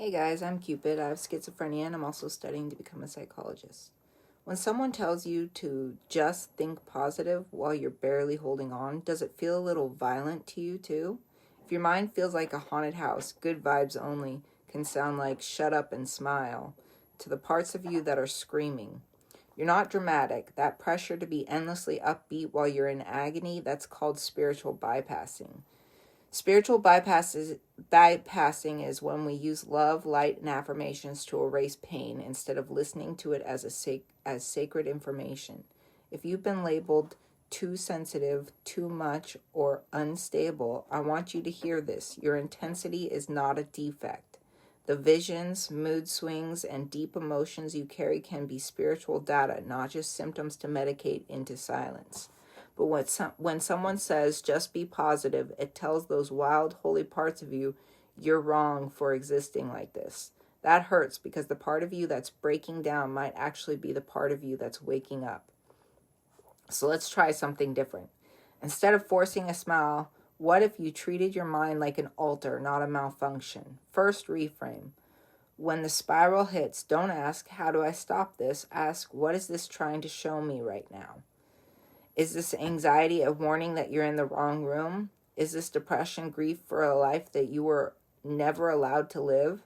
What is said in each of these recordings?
Hey guys, I'm Cupid. I have schizophrenia and I'm also studying to become a psychologist. When someone tells you to just think positive while you're barely holding on, does it feel a little violent to you too? If your mind feels like a haunted house, good vibes only can sound like shut up and smile to the parts of you that are screaming. You're not dramatic. That pressure to be endlessly upbeat while you're in agony, that's called spiritual bypassing. Spiritual bypassing is when we use love, light, and affirmations to erase pain instead of listening to it as sacred information. If you've been labeled too sensitive, too much, or unstable, I want you to hear this. Your intensity is not a defect. The visions, mood swings, and deep emotions you carry can be spiritual data, not just symptoms to medicate into silence. But when someone says, just be positive, it tells those wild, holy parts of you, you're wrong for existing like this. That hurts because the part of you that's breaking down might actually be the part of you that's waking up. So let's try something different. Instead of forcing a smile, what if you treated your mind like an altar, not a malfunction? First, reframe. When the spiral hits, don't ask, how do I stop this? Ask, what is this trying to show me right now? Is this anxiety a warning that you're in the wrong room? Is this depression grief for a life that you were never allowed to live?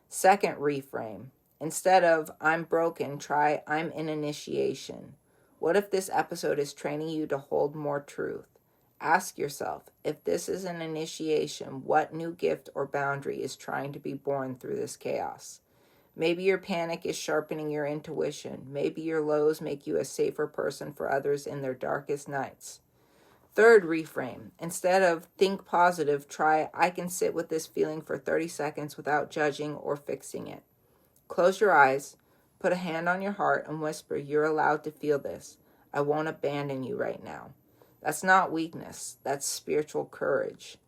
Second, reframe. Instead of I'm broken, try I'm in initiation. What if this episode is training you to hold more truth? Ask yourself, if this is an initiation, what new gift or boundary is trying to be born through this chaos? Maybe your panic is sharpening your intuition. Maybe your lows make you a safer person for others in their darkest nights. Third, reframe. Instead of think positive, try I can sit with this feeling for 30 seconds without judging or fixing it. Close your eyes, put a hand on your heart, and whisper, you're allowed to feel this. I won't abandon you right now. That's not weakness. That's spiritual courage.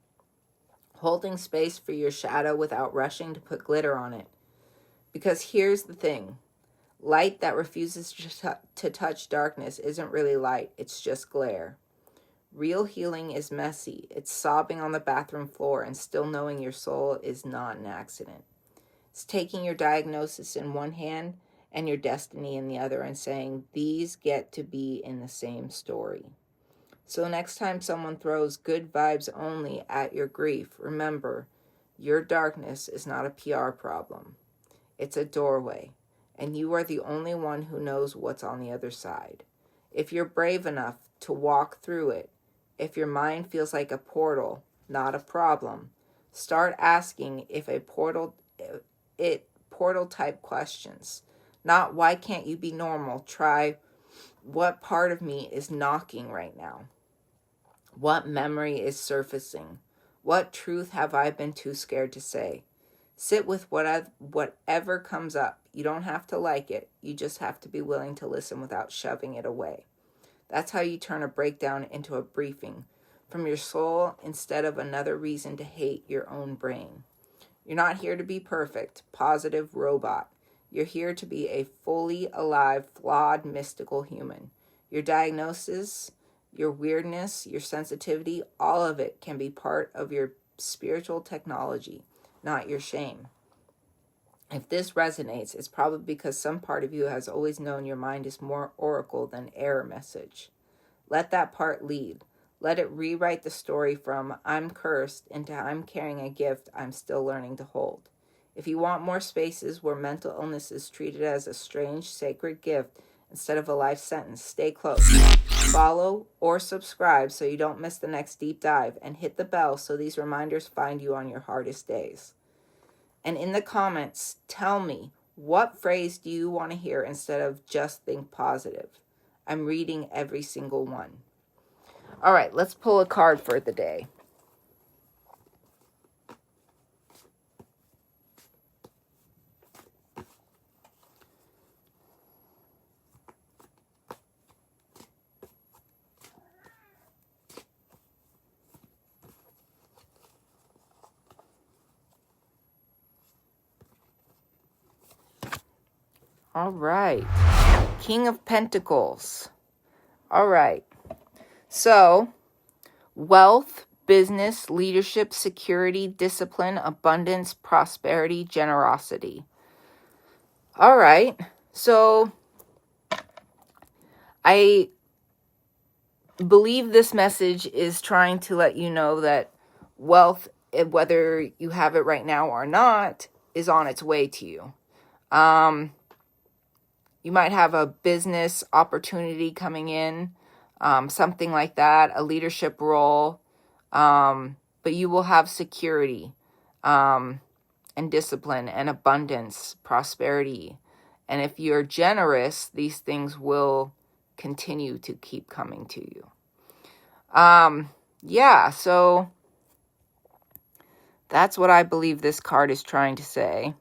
Holding space for your shadow without rushing to put glitter on it. Because here's the thing. Light that refuses to touch darkness isn't really light. It's just glare. Real healing is messy. It's sobbing on the bathroom floor and still knowing your soul is not an accident. It's taking your diagnosis in one hand and your destiny in the other and saying, these get to be in the same story. So next time someone throws good vibes only at your grief, remember, your darkness is not a PR problem. It's a doorway, and you are the only one who knows what's on the other side. If you're brave enough to walk through it, if your mind feels like a portal, not a problem, start asking portal type questions. Not why can't you be normal? Try what part of me is knocking right now? What memory is surfacing? What truth have I been too scared to say? Sit with whatever comes up. You don't have to like it. You just have to be willing to listen without shoving it away. That's how you turn a breakdown into a briefing from your soul instead of another reason to hate your own brain. You're not here to be perfect, positive robot. You're here to be a fully alive, flawed, mystical human. Your diagnosis, your weirdness, your sensitivity, all of it can be part of your spiritual technology, not your shame. If this resonates, it's probably because some part of you has always known your mind is more oracle than error message. Let that part lead. Let it rewrite the story from I'm cursed into I'm carrying a gift I'm still learning to hold. If you want more spaces where mental illness is treated as a strange, sacred gift instead of a life sentence, stay close. Follow or subscribe so you don't miss the next deep dive, and hit the bell so these reminders find you on your hardest days. And in the comments, tell me, what phrase do you want to hear instead of just think positive? I'm reading every single one. All right, let's pull a card for the day. All right. King of Pentacles. All right. So, wealth, business, leadership, security, discipline, abundance, prosperity, generosity. All right. So I believe this message is trying to let you know that wealth, whether you have it right now or not, is on its way to you. You might have a business opportunity coming in, something like that, a leadership role, but you will have security and discipline and abundance, prosperity. And if you're generous, these things will continue to keep coming to you. Yeah, so that's what I believe this card is trying to say.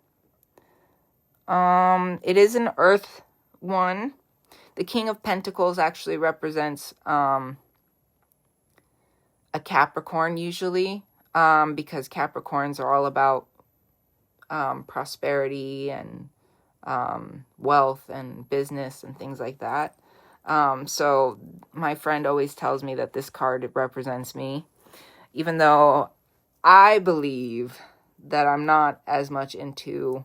It is an earth one. The King of Pentacles actually represents a Capricorn usually, because Capricorns are all about prosperity and wealth and business and things like that. So my friend always tells me that this card represents me, even though I believe that I'm not as much into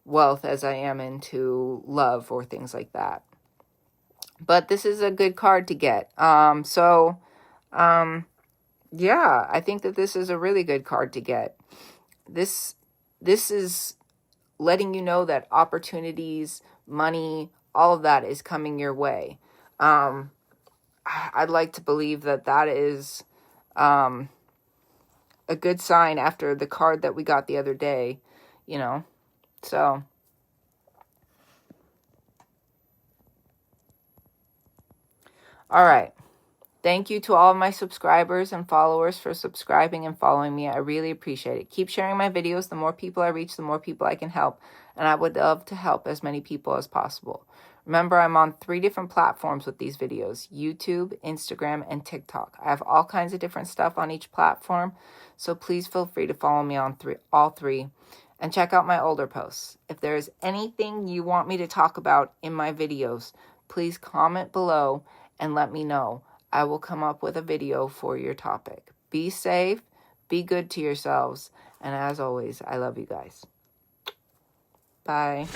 wealth as I am into love or things like that. But this is a good card to get. Yeah, I think that this is a really good card to get. This is letting you know that opportunities, money, all of that is coming your way. I'd like to believe that that is a good sign after the card that we got the other day, you know. So all right. Thank you to all of my subscribers and followers for subscribing and following me. I really appreciate it. Keep sharing my videos. The more people I reach, the more people I can help. And I would love to help as many people as possible. Remember, I'm on 3 different platforms with these videos: YouTube, Instagram, and TikTok. I have all kinds of different stuff on each platform. So please feel free to follow me on all 3. And check out my older posts. If there is anything you want me to talk about in my videos, please comment below and let me know. I will come up with a video for your topic. Be safe, be good to yourselves, and as always, I love you guys. Bye.